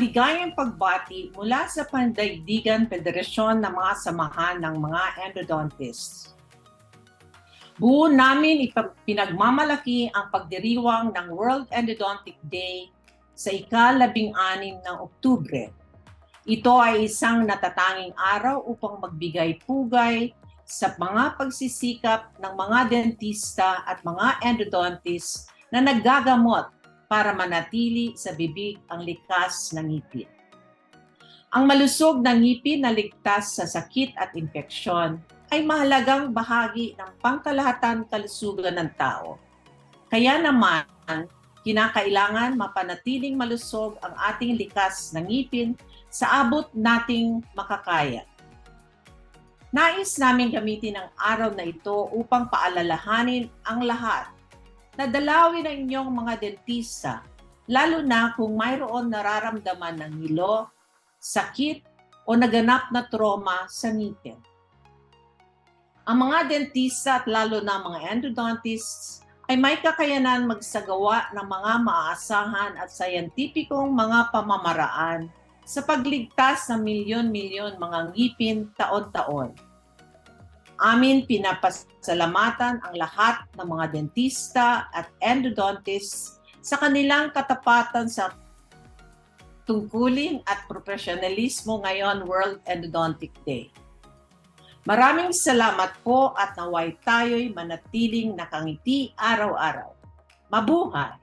Maligayang pagbati mula sa Pandaigdigan Federasyon ng mga Samahan ng mga Endodontists. Buo namin pinagmamalaki ang pagdiriwang ng World Endodontic Day sa ika-16 ng Oktubre. Ito ay isang natatanging araw upang magbigay pugay sa mga pagsisikap ng mga dentista at mga endodontists na naggagamot para manatili sa bibig ang likas ng ngipin. Ang malusog na ngipin na ligtas sa sakit at infeksyon ay mahalagang bahagi ng pangkalahatan kalusugan ng tao. Kaya naman, kinakailangan mapanatiling malusog ang ating likas na ngipin sa abot nating makakaya. Nais namin gamitin ang araw na ito upang paalalahanin ang lahat na dalawin ang inyong mga dentista, lalo na kung mayroon nararamdaman ng ngilo, sakit o naganap na trauma sa ngipin. Ang mga dentista at lalo na mga endodontists ay may kakayanan magsagawa ng mga maaasahan at sayantipikong mga pamamaraan sa pagligtas ng milyon-milyon mga ngipin taon-taon. Amin pinapasalamatan ang lahat ng mga dentista at endodontists sa kanilang katapatan sa tungkulin at profesionalismo ngayon World Endodontic Day. Maraming salamat po at naway tayo'y manatiling nakangiti araw-araw. Mabuhay!